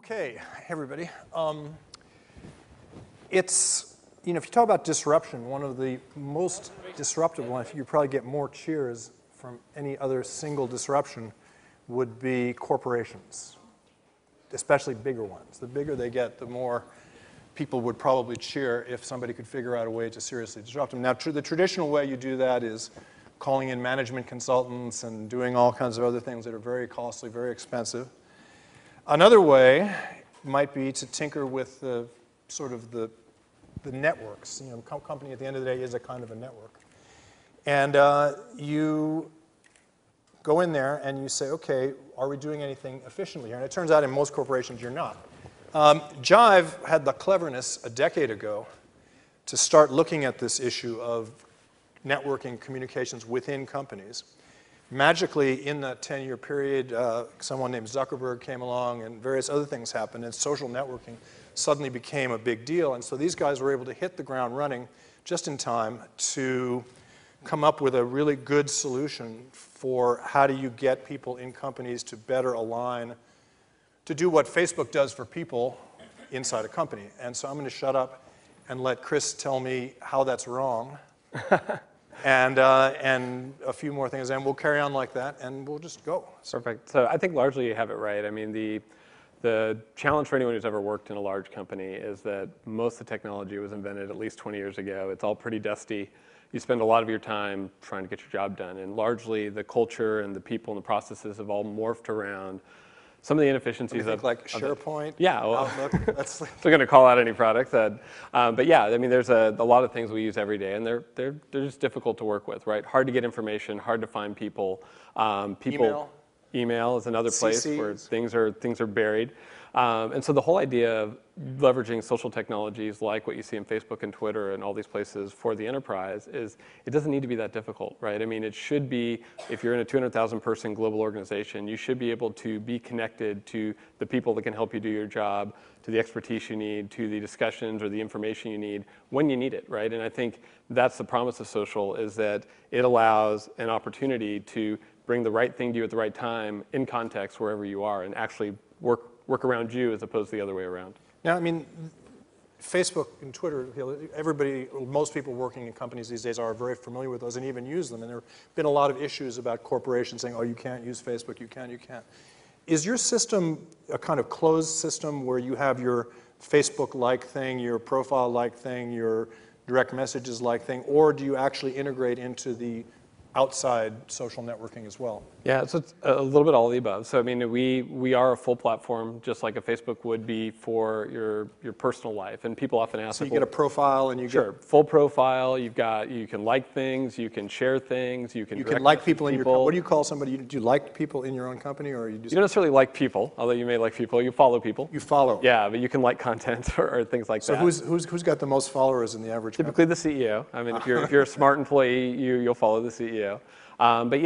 Okay, hey everybody. It's, if you talk about disruption, one of the most disruptive ones, you probably get more cheers from any other single disruption, would be corporations, especially bigger ones. The bigger they get, the more people would probably cheer if somebody could figure out a way to seriously disrupt them. Now, the traditional way you do that is calling in management consultants and doing all kinds of other things that are very costly, very expensive. Another way might be to tinker with the networks. Company at the end of the day is a kind of a network. And you go in there and you say, okay, are we doing anything efficiently here? And it turns out in most corporations you're not. Jive had the cleverness a decade ago to start looking at this issue of networking communications within companies. Magically, in that 10-year period, someone named Zuckerberg came along and various other things happened, and social networking suddenly became a big deal. And so these guys were able to hit the ground running just in time to come up with a really good solution for how do you get people in companies to better align to do what Facebook does for people inside a company. And so I'm going to shut up and let Chris tell me how that's wrong. And a few more things, and we'll carry on like that, and we'll just go. Perfect. So I think largely you have it right. I mean, the challenge for anyone who's ever worked in a large company is that most of the technology was invented at least 20 years ago. It's all pretty dusty. You spend a lot of your time trying to get your job done, and largely the culture and the people and the processes have all morphed around some of the inefficiencies of like SharePoint, Outlook. That's So we're going to call out any product that, but yeah, I mean, there's a lot of things we use every day, and they're just difficult to work with, right? Hard to get information, hard to find people. Email is another place where things are buried. And so the whole idea of leveraging social technologies like what you see in Facebook and Twitter and all these places for the enterprise is it doesn't need to be that difficult, right? I mean, it should be, if you're in a 200,000 person global organization, you should be able to be connected to the people that can help you do your job, to the expertise you need, to the discussions or the information you need when you need it, right? And I think that's the promise of social, is that it allows an opportunity to bring the right thing to you at the right time in context wherever you are and actually work around you as opposed to the other way around. Now, I mean, Facebook and Twitter, most people working in companies these days are very familiar with those and even use them. And there have been a lot of issues about corporations saying, oh, you can't use Facebook, you can't. Is your system a kind of closed system where you have your Facebook-like thing, your profile-like thing, your direct messages-like thing, or do you actually integrate into the outside social networking as well? Yeah, so it's a little bit all of the above. So I mean, we are a full platform, just like a Facebook would be for your personal life. And people often ask, so you get a profile and you get full profile. You can like things, you can share things, you can like people in your company. What do you call somebody? Do you like people in your own company, or you just? You don't necessarily like people, although you may like people. You follow people. You follow. Yeah, but you can like content or things like that. So who's got the most followers in the average Typically company? The CEO. I mean, if you're a smart employee, you'll follow the CEO. But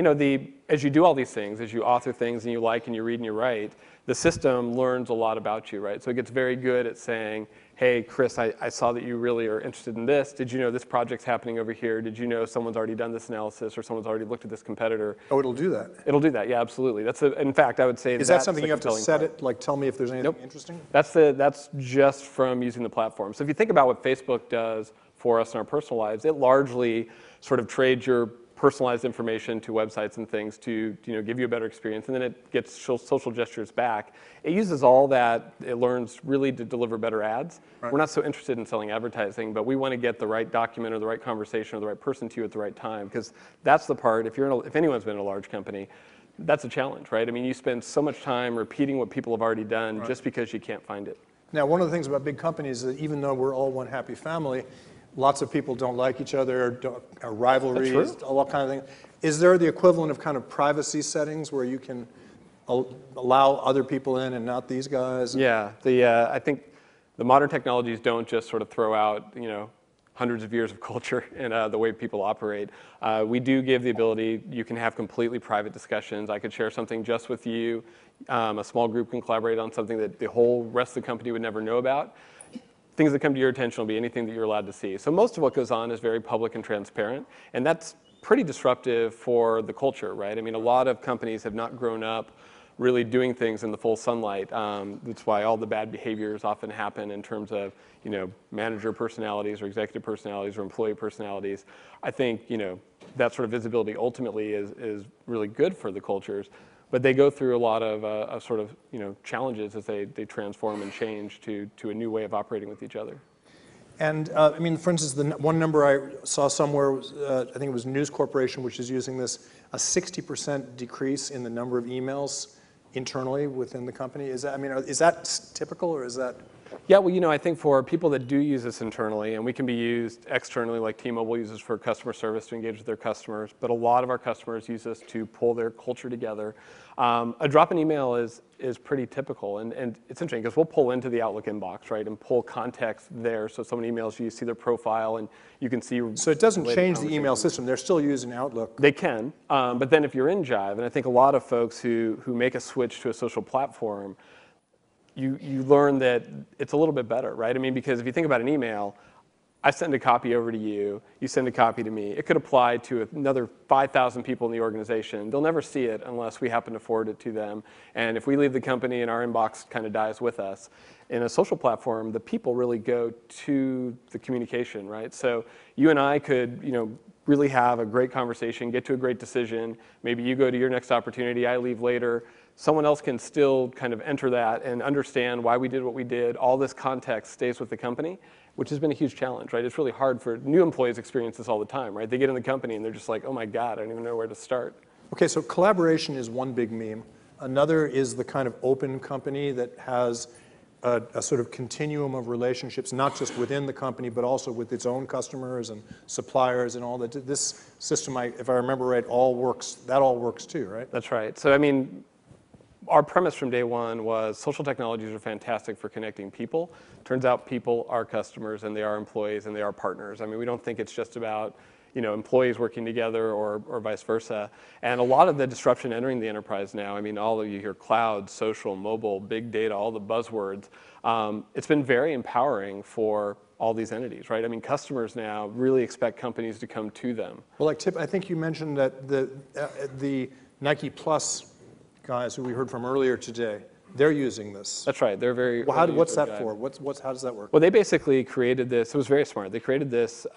as you do all these things, as you author things and you like and you read and you write, the system learns a lot about you, right? So it gets very good at saying, hey, Chris, I saw that you really are interested in this. Did you know this project's happening over here? Did you know someone's already done this analysis or someone's already looked at this competitor? Oh, it'll do that? It'll do that, yeah, absolutely. In fact, I would say Is that something you have to set it, like tell me if there's anything interesting? That's just from using the platform. So if you think about what Facebook does for us in our personal lives, it largely sort of trades your personalized information to websites and things to give you a better experience, and then it gets social gestures back. It uses all that. It learns really to deliver better ads. Right. We're not so interested in selling advertising, but we want to get the right document or the right conversation or the right person to you at the right time, because that's the part. If anyone's been in a large company, that's a challenge, right? I mean, you spend so much time repeating what people have already done just because you can't find it. Now, one of the things about big companies is that even though we're all one happy family, lots of people don't like each other, rivalries, all that kind of thing. Is there the equivalent of kind of privacy settings where you can allow other people in and not these guys? Yeah, I think the modern technologies don't just sort of throw out, hundreds of years of culture and the way people operate. We do give the ability, you can have completely private discussions. I could share something just with you. A small group can collaborate on something that the whole rest of the company would never know about. Things that come to your attention will be anything that you're allowed to see. So most of what goes on is very public and transparent, and that's pretty disruptive for the culture, right? I mean, a lot of companies have not grown up really doing things in the full sunlight. That's why all the bad behaviors often happen in terms of, manager personalities or executive personalities or employee personalities. I think, that sort of visibility ultimately is really good for the cultures, but they go through a lot of sort of, challenges as they transform and change to a new way of operating with each other. And I mean, for instance, the one number I saw somewhere was, I think it was News Corporation, which is using this, a 60% decrease in the number of emails internally within the company. Is that typical, or is that? Yeah, well, I think for people that do use this internally, and we can be used externally, like T-Mobile uses for customer service to engage with their customers, but a lot of our customers use this to pull their culture together. A drop-in email is pretty typical, and it's interesting because we'll pull into the Outlook inbox, right, and pull context there. So someone emails you see their profile, and you can see. So it doesn't change the email system. They're still using Outlook. They can, but then if you're in Jive, and I think a lot of folks who make a switch to a social platform, you learn that it's a little bit better, right? I mean, because if you think about an email, I send a copy over to you, you send a copy to me. It could apply to another 5,000 people in the organization. They'll never see it unless we happen to forward it to them. And if we leave the company and our inbox kind of dies with us, in a social platform, the people really go to the communication, right? So you and I could, really have a great conversation, get to a great decision. Maybe you go to your next opportunity, I leave later. Someone else can still kind of enter that and understand why we did what we did. All this context stays with the company, which has been a huge challenge, right? It's really hard for new employees experience this all the time, right? They get in the company and they're just like, oh my God, I don't even know where to start. Okay, so collaboration is one big meme. Another is the kind of open company that has a sort of continuum of relationships, not just within the company, but also with its own customers and suppliers and all that. This system, if I remember right, all works too, right? That's right. So, I mean, our premise from day one was social technologies are fantastic for connecting people. Turns out people are customers and they are employees and they are partners. I mean, we don't think it's just about employees working together or vice versa. And a lot of the disruption entering the enterprise now, I mean, all of you hear cloud, social, mobile, big data, all the buzzwords. It's been very empowering for all these entities, right? I mean, customers now really expect companies to come to them. Well, like Tip, I think you mentioned that the Nike Plus guys who we heard from earlier today, they're using this. That's right. They're very. Well, what's that for? How does that work? Well, they basically created this. It was very smart. They created this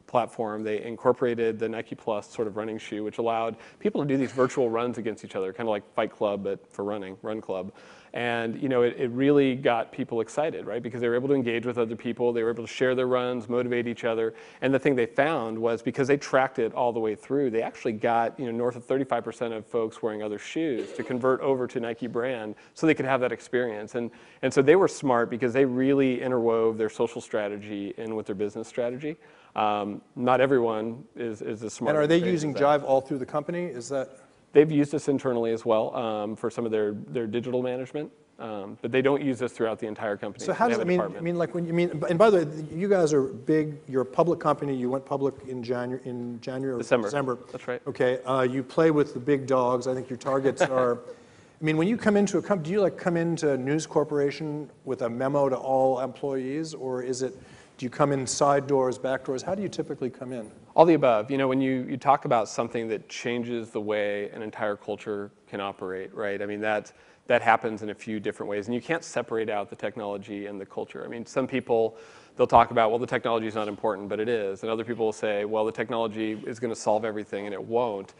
platform. They incorporated the Nike Plus sort of running shoe, which allowed people to do these virtual runs against each other, kind of like Fight Club, but for running, Run Club. And it really got people excited, right? Because they were able to engage with other people. They were able to share their runs, motivate each other. And the thing they found was because they tracked it all the way through, they actually got north of 35% of folks wearing other shoes to convert over to Nike brand so they could have that experience. And so they were smart because they really interwove their social strategy in with their business strategy. Not everyone is as smart. And are they using Jive all through the company? Is that? They've used this internally as well for some of their digital management, but they don't use this throughout the entire company. So how does it mean? And by the way, you guys are big. You're a public company. You went public in January or December. That's right. Okay. You play with the big dogs. I think your targets are. I mean, when you come into a company, do you come into News Corporation with a memo to all employees, or is it? Do you come in side doors, back doors? How do you typically come in? All the above. When you talk about something that changes the way an entire culture can operate, right? I mean, that happens in a few different ways, and you can't separate out the technology and the culture. I mean, some people, they'll talk about, well, the technology is not important, but it is. And other people will say, well, the technology is going to solve everything, and it won't.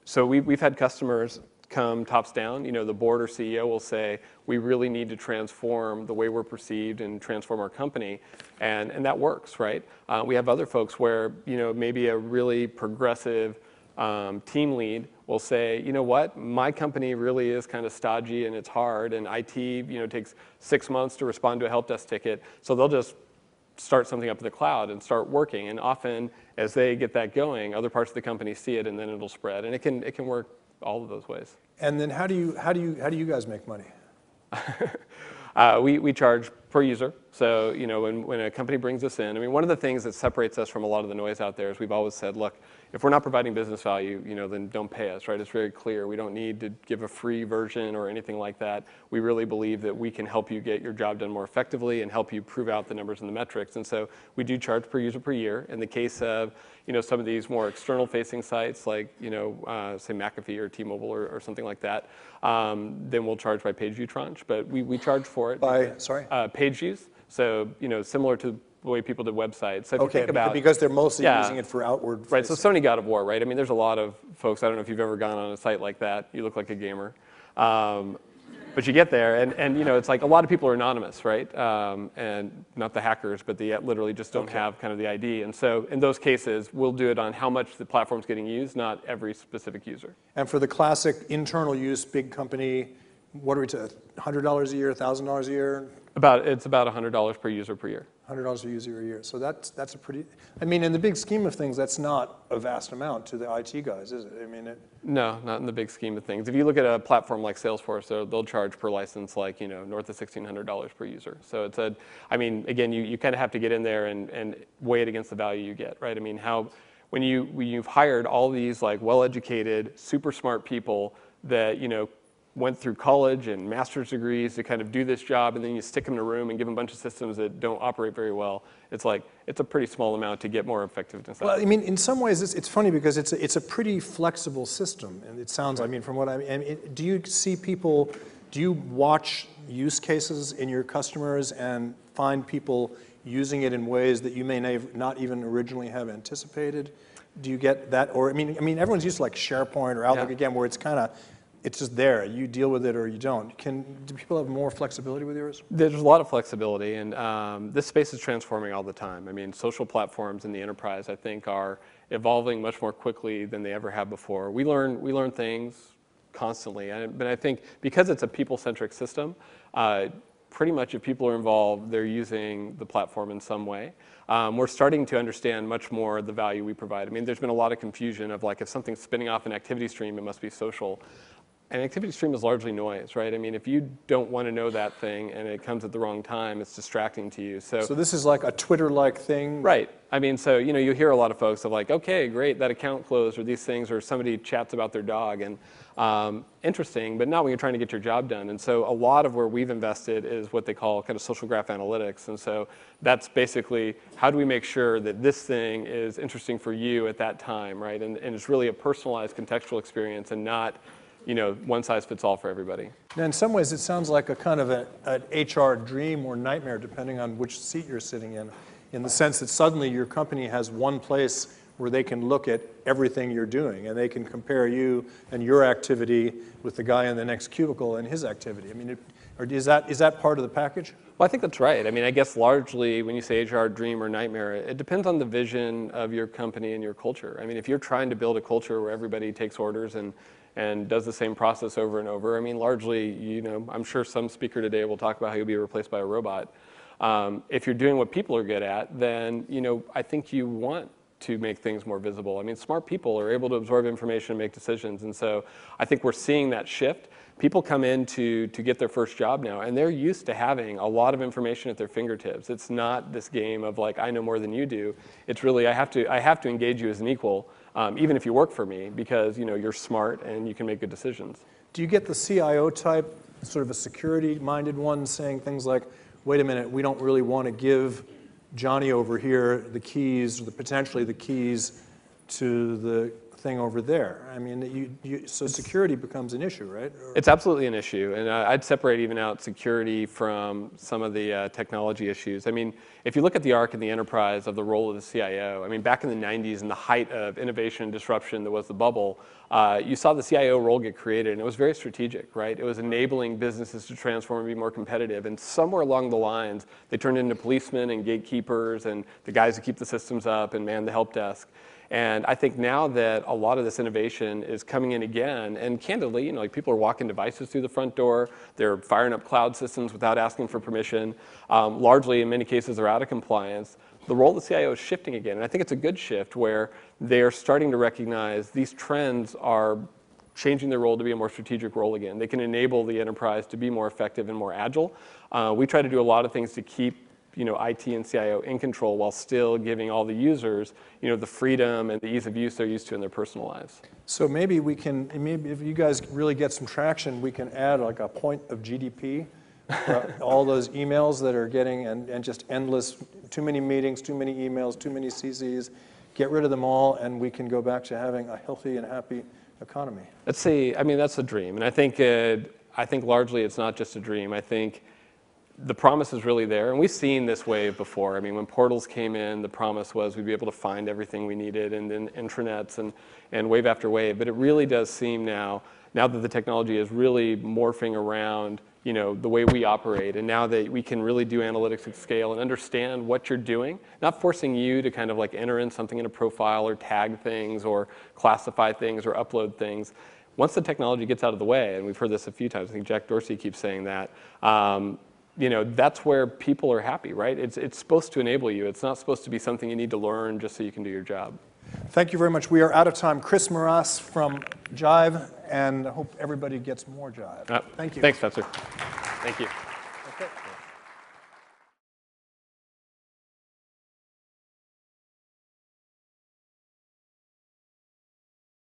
So we've had customers come tops down. The board or CEO will say, we really need to transform the way we're perceived and transform our company. And that works, right? We have other folks where, maybe a really progressive team lead will say, you know what, my company really is kind of stodgy and it's hard, and IT takes 6 months to respond to a help desk ticket, so they'll just start something up in the cloud and start working. And often, as they get that going, other parts of the company see it, and then it'll spread. And it can work all of those ways. And then how do you guys make money? We charge per user. So when a company brings us in, I mean, one of the things that separates us from a lot of the noise out there is we've always said, look, if we're not providing business value, then don't pay us, right? It's very clear. We don't need to give a free version or anything like that. We really believe that we can help you get your job done more effectively and help you prove out the numbers and the metrics. And so we do charge per user per year. In the case of some of these more external-facing sites like say McAfee or T-Mobile or something like that, then we'll charge by page view tranche. But we charge for it By page views. So similar to the way people did websites. So if you Okay, think about, because they're mostly using it for outward. right, so Sony God of War, right? I mean, there's a lot of folks, I don't know if you've ever gone on a site like that. You look like a gamer. But you get there, and it's like a lot of people are anonymous, right? And not the hackers, but they literally just don't have kind of the ID. And so in those cases, we'll do it on how much the platform's getting used, not every specific user. And for the classic internal use, big company, what are we to, $100 a year, $1,000 a year? It's about $100 per user per year. $100 a user a year. So that's a pretty, I mean, in the big scheme of things, that's not a vast amount to the IT guys, is it? I mean, No, not in the big scheme of things. If you look at a platform like Salesforce, they'll charge per license like, north of $1,600 per user. So it's I mean, again, you kind of have to get in there and weigh it against the value you get, right? I mean, when you've hired all these like well-educated, super smart people that, went through college and master's degrees to kind of do this job, and then you stick them in a room and give them a bunch of systems that don't operate very well. It's a pretty small amount to get more effectiveness. Well, I mean, in some ways, it's funny because it's a pretty flexible system, and it sounds. Right. I mean, from what do you see people? Do you watch use cases in your customers and find people using it in ways that you may not even originally have anticipated? Do you get that, or I mean, everyone's used to like SharePoint or Outlook again, where it's just there. You deal with it or you don't. Do people have more flexibility with yours? There's a lot of flexibility, and this space is transforming all the time. I mean, social platforms in the enterprise, I think, are evolving much more quickly than they ever have before. We learn things constantly, but I think because it's a people-centric system, pretty much if people are involved, they're using the platform in some way. We're starting to understand much more the value we provide. I mean, there's been a lot of confusion of like if something's spinning off an activity stream, it must be social. An activity stream is largely noise, right? I mean, if you don't want to know that thing and it comes at the wrong time, it's distracting to you. So this is like a Twitter-like thing? Right. I mean, so, you hear a lot of folks of like, okay, great, that account closed, or these things, or somebody chats about their dog, and interesting, but not when you're trying to get your job done. And so a lot of where we've invested is what they call kind of social graph analytics. And so that's basically, how do we make sure that this thing is interesting for you at that time, right? And it's really a personalized contextual experience and not, one size fits all for everybody. Now, in some ways, it sounds like a kind of an HR dream or nightmare, depending on which seat you're sitting in the sense that suddenly your company has one place where they can look at everything you're doing, and they can compare you and your activity with the guy in the next cubicle and his activity. I mean, is that part of the package? Well, I think that's right. I mean, I guess largely when you say HR dream or nightmare, it depends on the vision of your company and your culture. I mean, if you're trying to build a culture where everybody takes orders and does the same process over and over, I mean, largely, I'm sure some speaker today will talk about how you'll be replaced by a robot. If you're doing what people are good at, then, I think you want to make things more visible. I mean, smart people are able to absorb information and make decisions. And so I think we're seeing that shift. People come in to get their first job now, and they're used to having a lot of information at their fingertips. It's not this game of like, I know more than you do. It's really, I have to engage you as an equal, even if you work for me, because you're smart and you can make good decisions. Do you get the CIO type, sort of a security-minded one, saying things like, wait a minute, we don't really want to give Johnny over here the keys, or potentially the keys to the thing over there? I mean, so security becomes an issue, right? It's absolutely an issue, and I'd separate even out security from some of the technology issues. I mean, if you look at the arc in the enterprise of the role of the CIO, I mean, back in the 90s, in the height of innovation and disruption that was the bubble, you saw the CIO role get created, and it was very strategic, right? It was enabling businesses to transform and be more competitive, and somewhere along the lines, they turned into policemen and gatekeepers and the guys who keep the systems up and man the help desk. And I think now that a lot of this innovation is coming in again, and candidly, you know, like people are walking devices through the front door, they're firing up cloud systems without asking for permission. Largely, in many cases, they're out of compliance. The role of the CIO is shifting again, and I think it's a good shift where they're starting to recognize these trends are changing their role to be a more strategic role again. They can enable the enterprise to be more effective and more agile. We try to do a lot of things to keep IT and CIO in control while still giving all the users the freedom and the ease of use they're used to in their personal lives. So maybe if you guys really get some traction, we can add like a point of GDP for all those emails that are getting, and just endless, too many meetings, too many emails, too many CCs. Get rid of them all, and we can go back to having a healthy and happy economy. Let's see. I mean, that's a dream, and I think largely it's not just a dream. I think the promise is really there, and we've seen this wave before. I mean, when portals came in, the promise was we'd be able to find everything we needed, and then intranets and wave after wave. But it really does seem now that the technology is really morphing around the way we operate, and now that we can really do analytics at scale and understand what you're doing, not forcing you to kind of like enter in something in a profile or tag things or classify things or upload things. Once the technology gets out of the way, and we've heard this a few times, I think Jack Dorsey keeps saying that, that's where people are happy, right? It's supposed to enable you. It's not supposed to be something you need to learn just so you can do your job. Thank you very much. We are out of time. Chris Morace from Jive, and I hope everybody gets more Jive. Thank you. Thanks, Spencer. Thank you. Okay.